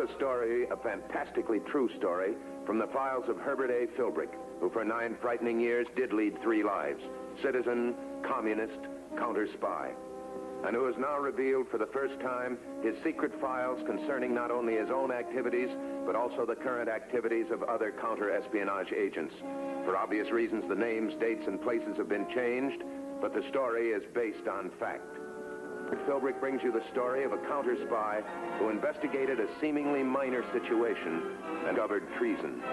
a story, a fantastically true story, from the files of Herbert A. Philbrick, who for 9 frightening years did lead 3 lives: citizen, communist, counter-spy. And who has now revealed for the first time his secret files concerning not only his own activities, but also the current activities of other counter-espionage agents. For obvious reasons, the names, dates, and places have been changed, but the story is based on fact. Philbrick brings you the story of a counter-spy who investigated a seemingly minor situation and discovered treason.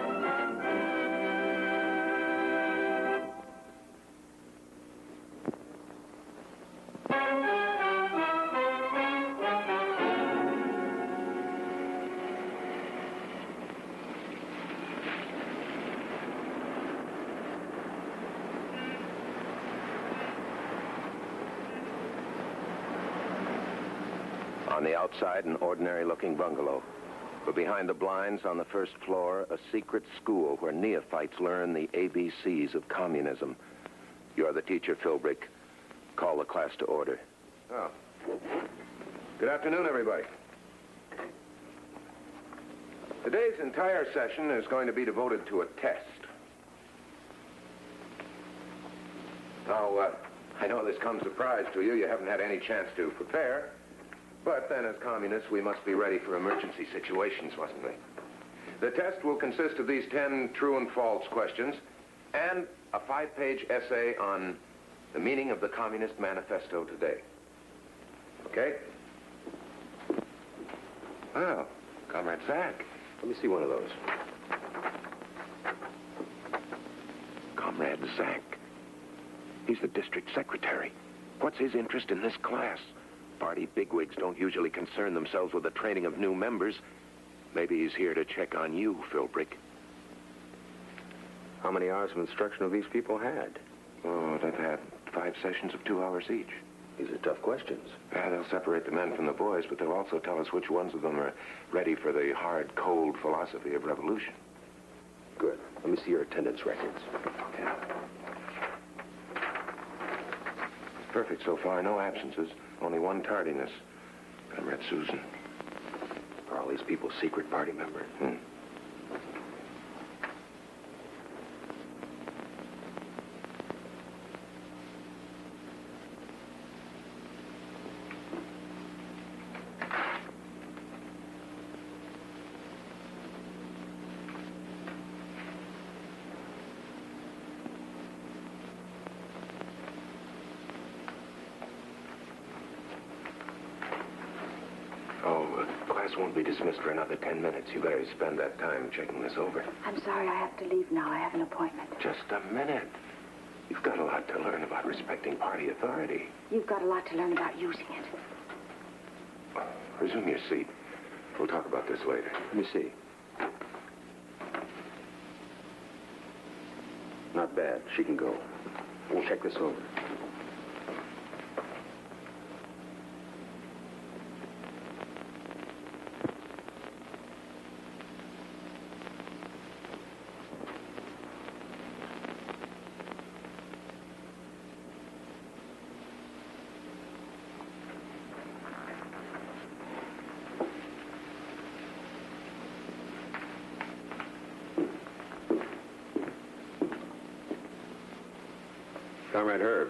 On the outside, an ordinary-looking bungalow. But behind the blinds on the first floor, a secret school where neophytes learn the ABCs of communism. You're the teacher, Philbrick. Call the class to order. Oh. Good afternoon, everybody. Today's entire session is going to be devoted to a test. Now, I know this comes as a surprise to you. You haven't had any chance to prepare. But then, as communists, we must be ready for emergency situations, mustn't we? The test will consist of these 10 true and false questions and a 5-page essay on the meaning of the Communist Manifesto today. Okay? Well, Comrade Zach. Let me see one of those. Comrade Zach. He's the district secretary. What's his interest in this class? Party bigwigs don't usually concern themselves with the training of new members. Maybe he's here to check on you, Philbrick. How many hours of instruction have these people had? Oh, they've had 5 sessions of 2 hours each. These are tough questions. Yeah, they'll separate the men from the boys, but they'll also tell us which ones of them are ready for the hard, cold philosophy of revolution. Good. Let me see your attendance records. Yeah. Perfect so far. No absences. Only 1 tardiness. Comrade Susan. Are all these people secret party members? Class won't be dismissed for another 10 minutes. You better spend that time checking this over. I'm sorry, I have to leave now. I have an appointment. Just a minute. You've got a lot to learn about respecting party authority. You've got a lot to learn about using it. Resume your seat. We'll talk about this later. Let me see. Not bad. She can go. We'll check this over. Comrade Herb,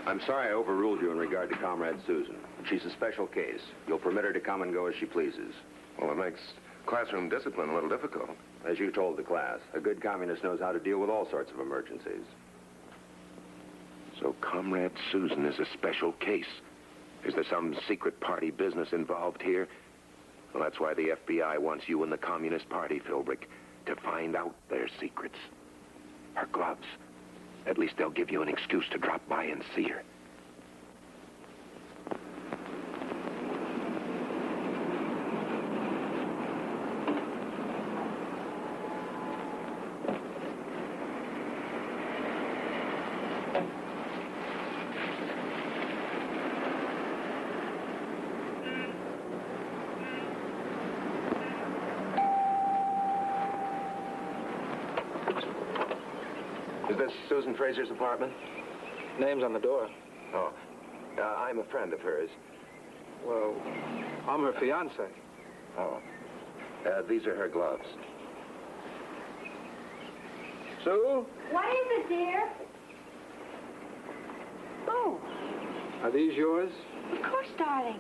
I'm sorry I overruled you in regard to Comrade Susan. She's a special case. You'll permit her to come and go as she pleases. Well, it makes classroom discipline a little difficult. As you told the class, a good communist knows how to deal with all sorts of emergencies. So Comrade Susan is a special case. Is there some secret party business involved here? Well, that's why the FBI wants you in the Communist Party, Philbrick, to find out their secrets. Her gloves. At least they'll give you an excuse to drop by and see her. Is this Susan Fraser's apartment? Name's on the door. Oh, I'm a friend of hers. Well, I'm her fiancé. Oh. These are her gloves. Sue? What is it, dear? Oh, Are these yours? of course, darling.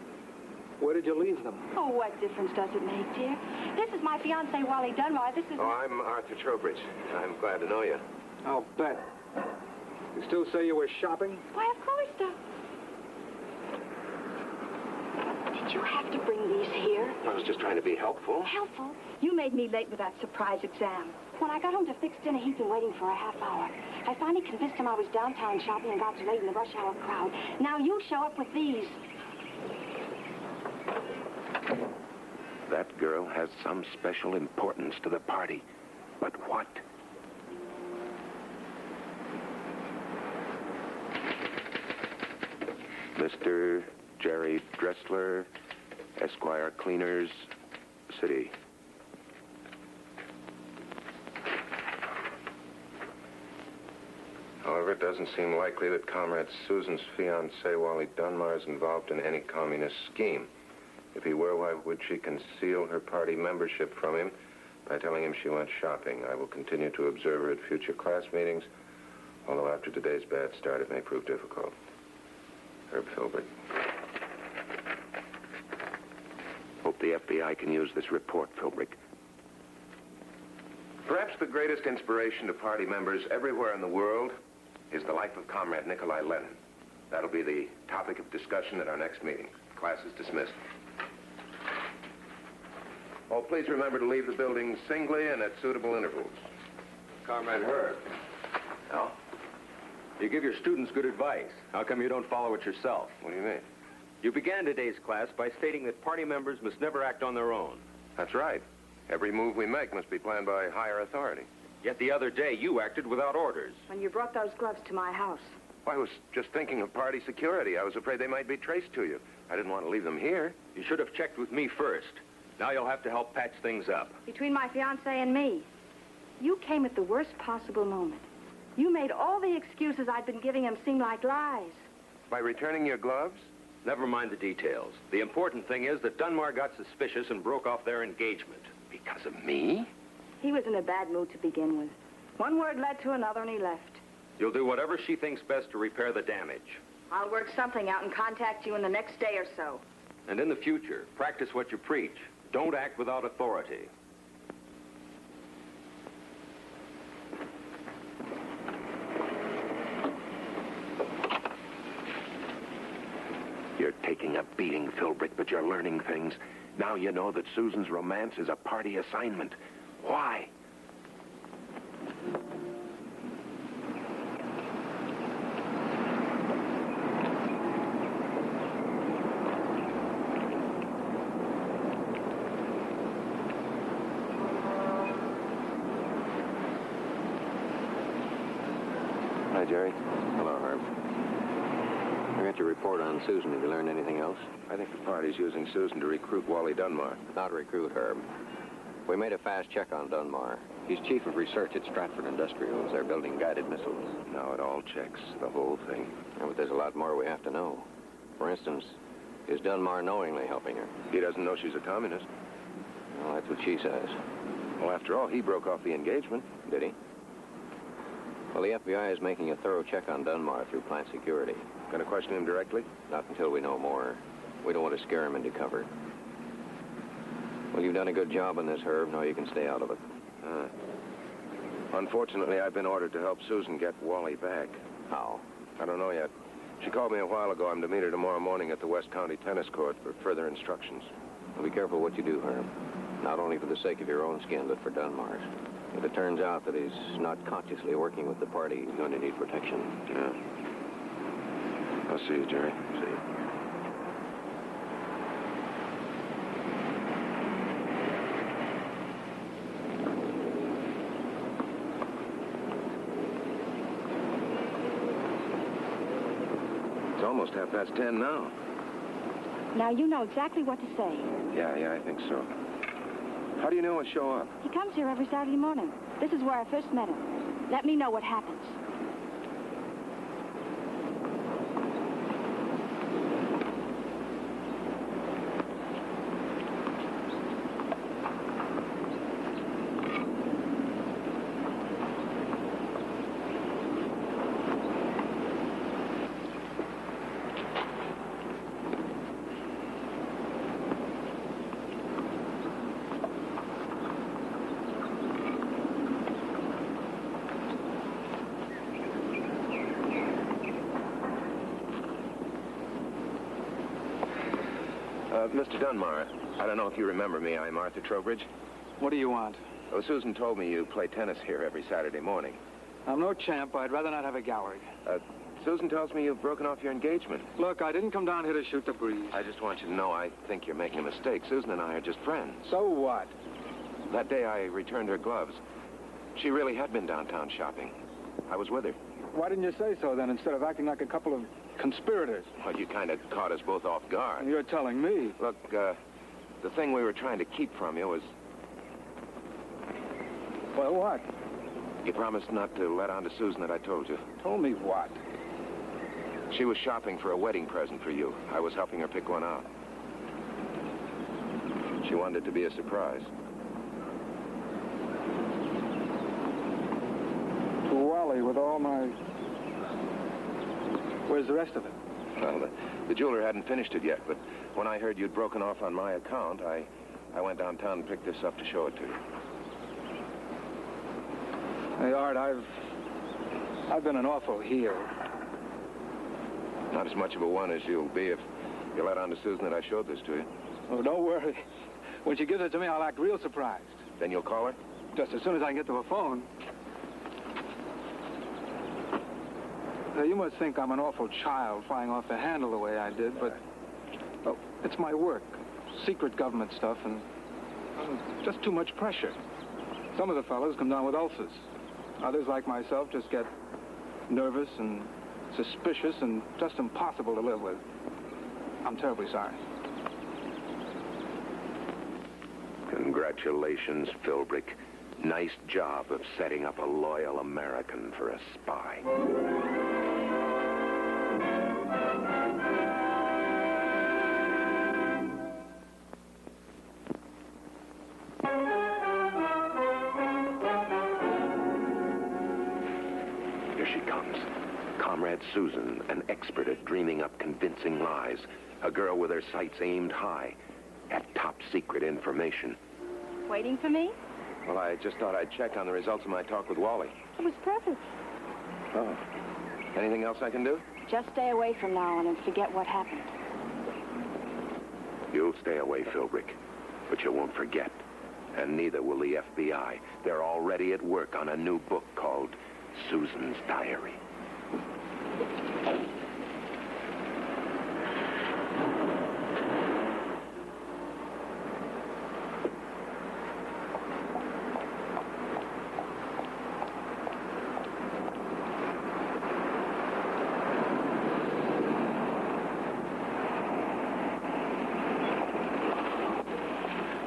Where did you leave them? Oh, what difference does it make, dear? This is my fiancé, Wally Dunbar. This is... Oh, I'm Arthur Trowbridge. I'm glad to know you. I'll bet. You still say you were shopping? Why, of course, darling. Did you have to bring these here? I was just trying to be helpful. Helpful. You made me late with that surprise exam. When I got home to fix dinner, he'd been waiting for a half hour. I finally convinced him I was downtown shopping and got too late in the rush hour crowd. Now you show up with these. That girl has some special importance to the party. But what? Mr. Jerry Dressler, Esquire Cleaners, City. However, it doesn't seem likely that Comrade Susan's fiancé, Wally Dunbar, is involved in any communist scheme. If he were, why would she conceal her party membership from him by telling him she went shopping? I will continue to observe her at future class meetings, although after today's bad start, it may prove difficult. Herb Philbrick. Hope the FBI can use this report, Philbrick. Perhaps the greatest inspiration to party members everywhere in the world is the life of Comrade Nikolai Lenin. That'll be the topic of discussion at our next meeting. Class is dismissed. Oh, please remember to leave the building singly and at suitable intervals. Comrade Herb. No? You give your students good advice. How come you don't follow it yourself? What do you mean? You began today's class by stating that party members must never act on their own. That's right. Every move we make must be planned by higher authority. Yet the other day, you acted without orders. When you brought those gloves to my house. I was just thinking of party security. I was afraid they might be traced to you. I didn't want to leave them here. You should have checked with me first. Now you'll have to help patch things up. Between my fiancé and me. You came at the worst possible moment. You made all the excuses I'd been giving him seem like lies. By returning your gloves? Never mind the details. The important thing is that Dunbar got suspicious and broke off their engagement. Because of me? He was in a bad mood to begin with. One word led to another and he left. You'll do whatever she thinks best to repair the damage. I'll work something out and contact you in the next day or so. And in the future, practice what you preach. Don't act without authority. You're taking a beating, Philbrick, but you're learning things. Now you know that Susan's romance is a party assignment. Why? Hi, Jerry. Hello, Herb. I got your report on Susan. Have you learned anything else? I think the party's using Susan to recruit Wally Dunbar. Not recruit, Herb. We made a fast check on Dunbar. He's chief of research at Stratford Industrials. They're building guided missiles. Now it all checks, the whole thing. Yeah, but there's a lot more we have to know. For instance, is Dunbar knowingly helping her? He doesn't know she's a communist. Well, that's what she says. Well, after all, he broke off the engagement. Did he? Well, the FBI is making a thorough check on Dunbar through plant security. Gonna question him directly? Not until we know more. We don't want to scare him into cover. Well, you've done a good job on this, Herb. Now you can stay out of it. Unfortunately, I've been ordered to help Susan get Wally back. How? I don't know yet. She called me a while ago. I'm to meet her tomorrow morning at the West County Tennis Court for further instructions. Well, be careful what you do, Herb. Not only for the sake of your own skin, but for Dunbar's. If it turns out that he's not consciously working with the party, he's going to need protection. Yeah. I'll see you, Jerry. See you. It's almost 10:30 now. Now you know exactly what to say. Yeah, I think so. How do you know he'll show up? He comes here every Saturday morning. This is where I first met him. Let me know what happens. Mr. Dunmar, I don't know if you remember me. I'm Arthur Trowbridge. What do you want? Well, Susan told me you play tennis here every Saturday morning. I'm no champ. I'd rather not have a gallery. Susan tells me you've broken off your engagement. Look, I didn't come down here to shoot the breeze. I just want you to know I think you're making a mistake. Susan and I are just friends. So what? That day I returned her gloves. She really had been downtown shopping. I was with her. Why didn't you say so then, instead of acting like a couple of conspirators? Well, you kind of caught us both off guard. You're telling me. Look, the thing we were trying to keep from you was Well, what? you promised not to let on to Susan that I told you. Told me what? She was shopping for a wedding present for you. I was helping her pick one out. She wanted it to be a surprise. To Wally with all my... Where's the rest of it? Well, the jeweler hadn't finished it yet, but when I heard you'd broken off on my account, I went downtown and picked this up to show it to you. Hey, Art, I've been an awful heel. Not as much of a one as you'll be if you let on to Susan that I showed this to you. Oh, don't worry. When she gives it to me, I'll act real surprised. Then you'll call her? Just as soon as I can get to her phone. Now, you must think I'm an awful child flying off the handle the way I did, but... Well, it's my work. Secret government stuff, and just too much pressure. Some of the fellows come down with ulcers. Others, like myself, just get nervous and suspicious and just impossible to live with. I'm terribly sorry. Congratulations, Philbrick. Nice job of setting up a loyal American for a spy. Here she comes. Comrade Susan, an expert at dreaming up convincing lies. A girl with her sights aimed high at top secret information. Waiting for me? Well, I just thought I'd check on the results of my talk with Wally. It was perfect. Oh. Anything else I can do? Just stay away from now on and forget what happened. You'll stay away, Philbrick, but you won't forget. And neither will the FBI. They're already at work on a new book called Susan's Diary.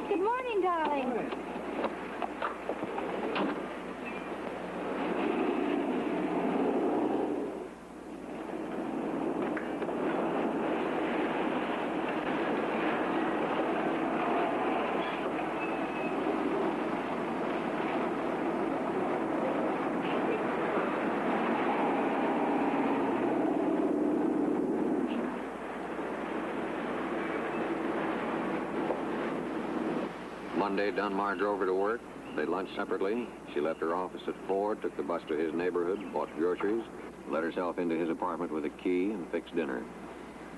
Good morning, darling. Monday, Dunmar drove her to work. They lunched separately. She left her office at 4, took the bus to his neighborhood, bought groceries, let herself into his apartment with a key, and fixed dinner.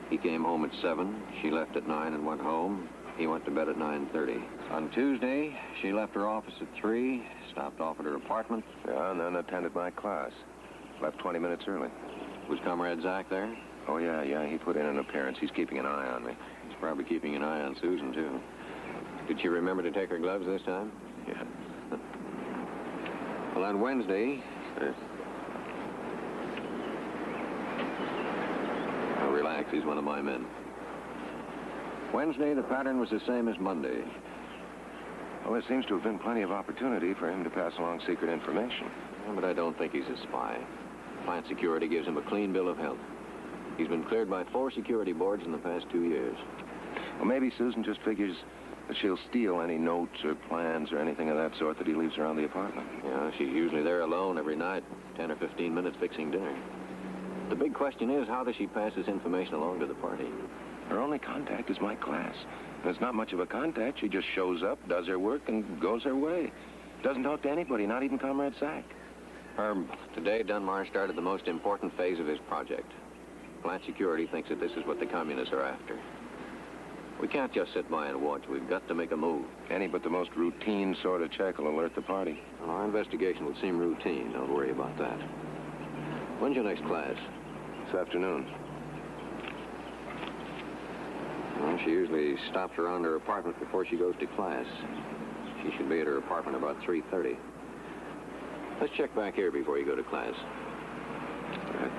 He came home at 7. She left at 9 and went home. He went to bed at 9:30. On Tuesday, she left her office at 3, stopped off at her apartment. Yeah, and then attended my class. Left 20 minutes early. Was Comrade Zach there? Oh, yeah, he put in an appearance. He's keeping an eye on me. He's probably keeping an eye on Susan, too. Did she remember to take her gloves this time? Yeah. Well, on Wednesday... Now, relax, he's one of my men. Wednesday, the pattern was the same as Monday. Well, there seems to have been plenty of opportunity for him to pass along secret information. Yeah, but I don't think he's a spy. Plant security gives him a clean bill of health. He's been cleared by 4 security boards in the past 2 years. Well, maybe Susan just figures that she'll steal any notes or plans or anything of that sort that he leaves around the apartment. Yeah, she's usually there alone every night, 10 or 15 minutes fixing dinner. The big question is, how does she pass this information along to the party? Her only contact is my class. And it's not much of a contact. She just shows up, does her work, and goes her way. Doesn't talk to anybody, not even Comrade Zach. Herb, today Dunmar started the most important phase of his project. Plant security thinks that this is what the communists are after. We can't just sit by and watch. We've got to make a move. Any but the most routine sort of check will alert the party. Our investigation will seem routine. Don't worry about that. When's your next class? This afternoon. Well, she usually stops around her apartment before she goes to class. She should be at her apartment about 3:30. Let's check back here before you go to class. All right.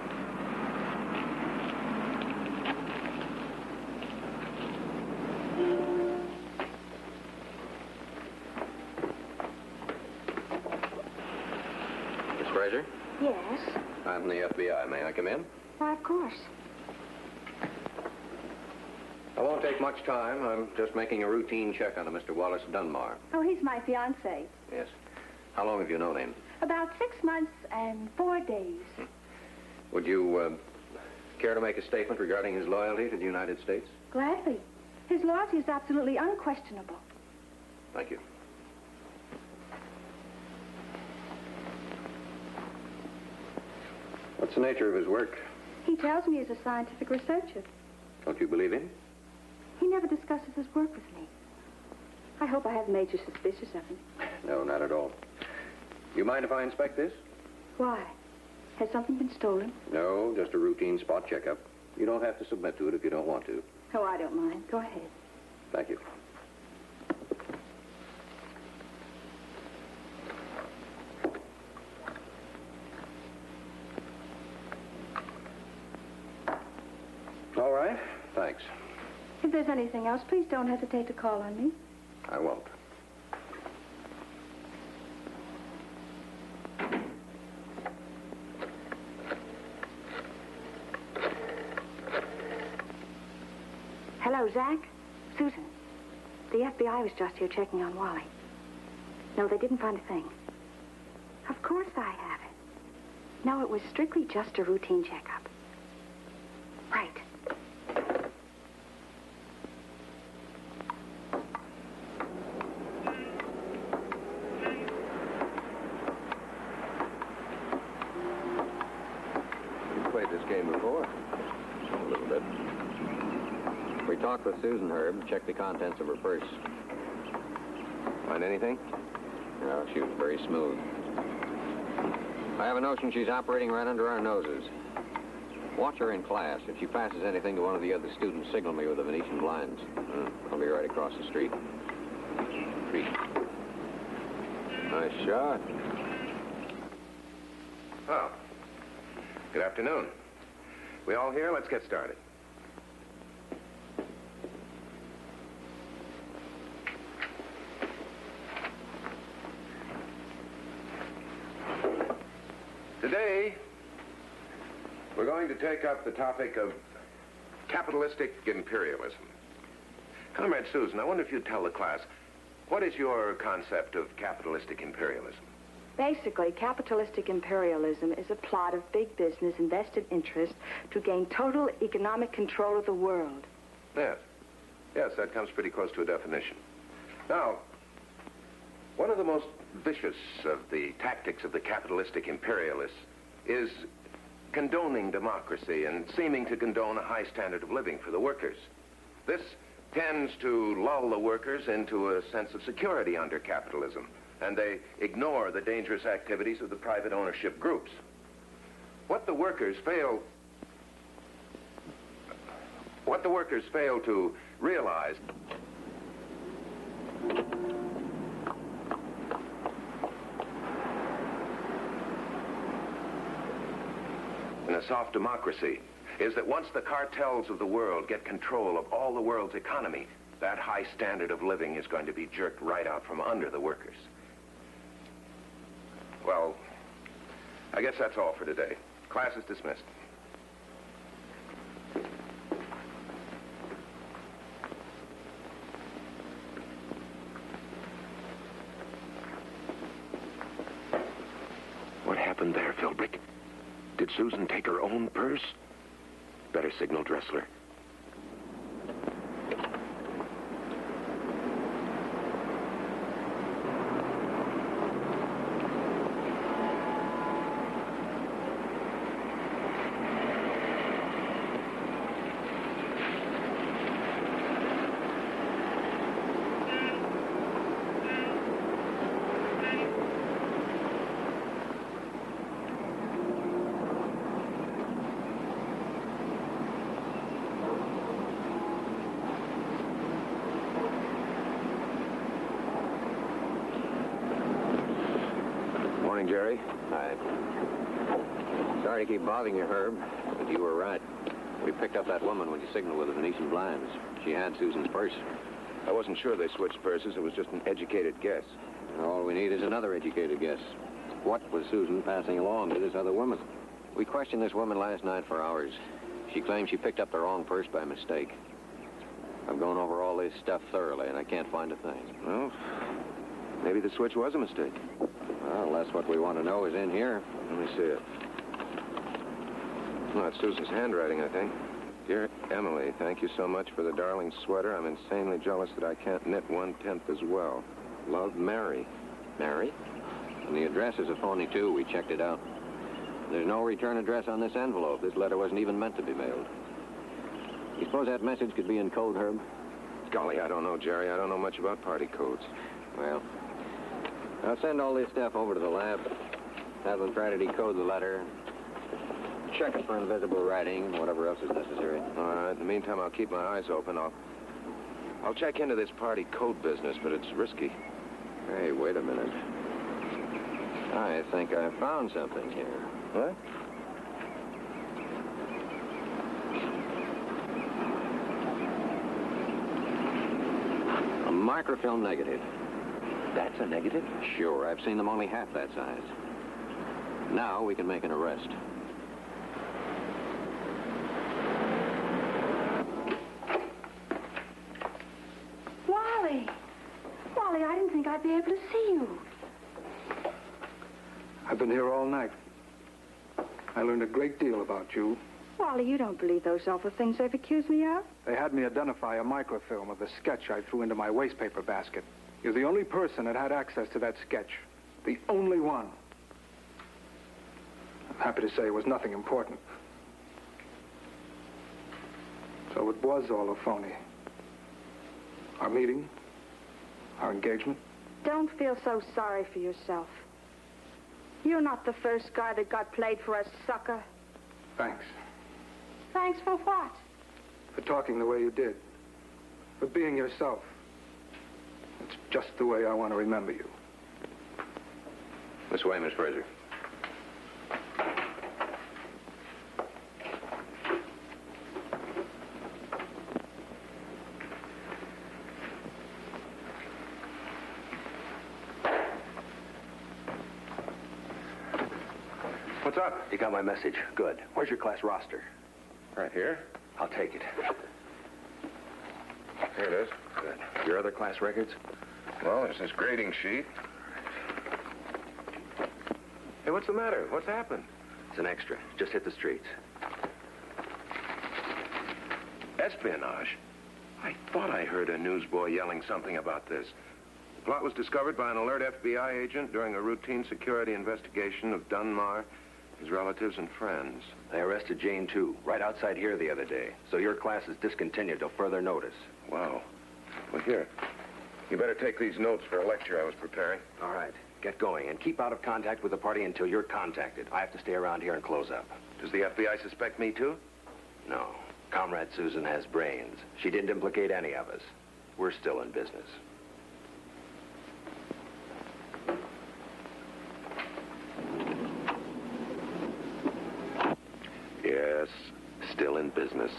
Miss Fraser? Yes? I'm from the FBI. May I come in? Why, of course. I won't take much time. I'm just making a routine check on a Mr. Wallace Dunmar. Oh, he's my fiancé. Yes. How long have you known him? About 6 months and 4 days. Would you care to make a statement regarding his loyalty to the United States? Gladly. His loyalty is absolutely unquestionable. Thank you. What's the nature of his work? He tells me he's a scientific researcher. Don't you believe him? He never discusses his work with me. I hope I haven't made you suspicious of him. No, not at all. You mind if I inspect this? Why? Has something been stolen? No, just a routine spot checkup. You don't have to submit to it if you don't want to. Oh, I don't mind. Go ahead. Thank you. All right. Thanks. If there's anything else, please don't hesitate to call on me. I won't. Hello, Zach? Susan. The FBI was just here checking on Wally. No, they didn't find a thing. Of course I have it. No, it was strictly just a routine checkup. Right. You've played this game before? A little bit. We talked with Susan, Herb, checked the contents of her purse. Find anything? No, she was very smooth. I have a notion she's operating right under our noses. Watch her in class. If she passes anything to one of the other students, signal me with the Venetian blinds. I'll be right across the street. Nice shot. Oh. Good afternoon. We all here? Let's get started. Today, we're going to take up the topic of capitalistic imperialism. Comrade Susan, I wonder if you'd tell the class, what is your concept of capitalistic imperialism? Basically, capitalistic imperialism is a plot of big business and vested interests to gain total economic control of the world. Yes. Yes, that comes pretty close to a definition. Now, one of the most vicious of the tactics of the capitalistic imperialists is condoning democracy and seeming to condone a high standard of living for the workers. This tends to lull the workers into a sense of security under capitalism, and they ignore the dangerous activities of the private ownership groups. What the workers fail to realize in a soft democracy is that once the cartels of the world get control of all the world's economy, that high standard of living is going to be jerked right out from under the workers. Well, I guess that's all for today. Class is dismissed. What happened there, Philbrick? Did Susan take her own purse? Better signal Dressler. Jerry. Hi. Sorry to keep bothering you, Herb, but you were right. We picked up that woman when you signaled with the Venetian blinds. She had Susan's purse. I wasn't sure they switched purses. It was just an educated guess. All we need is another educated guess. What was Susan passing along to this other woman? We questioned this woman last night for hours. She claimed she picked up the wrong purse by mistake. I've gone over all this stuff thoroughly, and I can't find a thing. Well, maybe the switch was a mistake. Well, that's what we want to know is in here. Let me see it. Well, it's Susan's handwriting, I think. Dear Emily, thank you so much for the darling sweater. I'm insanely jealous that I can't knit 1/10 as well. Love, Mary. Mary? And the address is a phony, too. We checked it out. There's no return address on this envelope. This letter wasn't even meant to be mailed. You suppose that message could be in code, Herb? Golly, I don't know, Jerry. I don't know much about party codes. Well, I'll send all this stuff over to the lab. Have them try to decode the letter. Check it for invisible writing and whatever else is necessary. All right. In the meantime, I'll keep my eyes open. I'll check into this party code business, but it's risky. Hey, wait a minute. I think I found something here. What? A microfilm negative. That's a negative? Sure, I've seen them only half that size. Now we can make an arrest. Wally! Wally, I didn't think I'd be able to see you. I've been here all night. I learned a great deal about you. Wally, you don't believe those awful things they've accused me of? They had me identify a microfilm of the sketch I threw into my wastepaper basket. You're the only person that had access to that sketch. The only one. I'm happy to say it was nothing important. So it was all a phony. Our meeting, our engagement. Don't feel so sorry for yourself. You're not the first guy that got played for a sucker. Thanks. Thanks for what? For talking the way you did. For being yourself. It's just the way I want to remember you. This way, Miss Fraser. What's up? You got my message. Good. Where's your class roster? Right here. I'll take it. Here it is. Good. Your other class records? Well, there's this grading sheet. Hey, what's the matter? What's happened? It's an extra. Just hit the streets. Espionage? I thought I heard a newsboy yelling something about this. The plot was discovered by an alert FBI agent during a routine security investigation of Dunmar, his relatives and friends. They arrested Jane, too, right outside here the other day. So your class is discontinued till further notice. Wow. Well, here. You better take these notes for a lecture I was preparing. All right. Get going and keep out of contact with the party until you're contacted. I have to stay around here and close up. Does the FBI suspect me, too? No. Comrade Susan has brains. She didn't implicate any of us. We're still in business. Yes, still in business.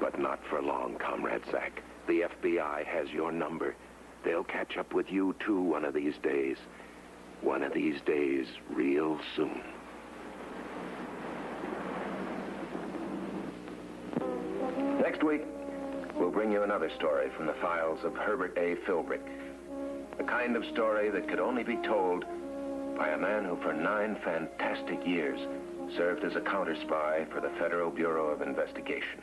But not for long, Comrade Zack. The FBI has your number. They'll catch up with you, too, one of these days. One of these days, real soon. Next week, we'll bring you another story from the files of Herbert A. Philbrick. The kind of story that could only be told by a man who for 9 fantastic years served as a counter spy for the Federal Bureau of Investigation.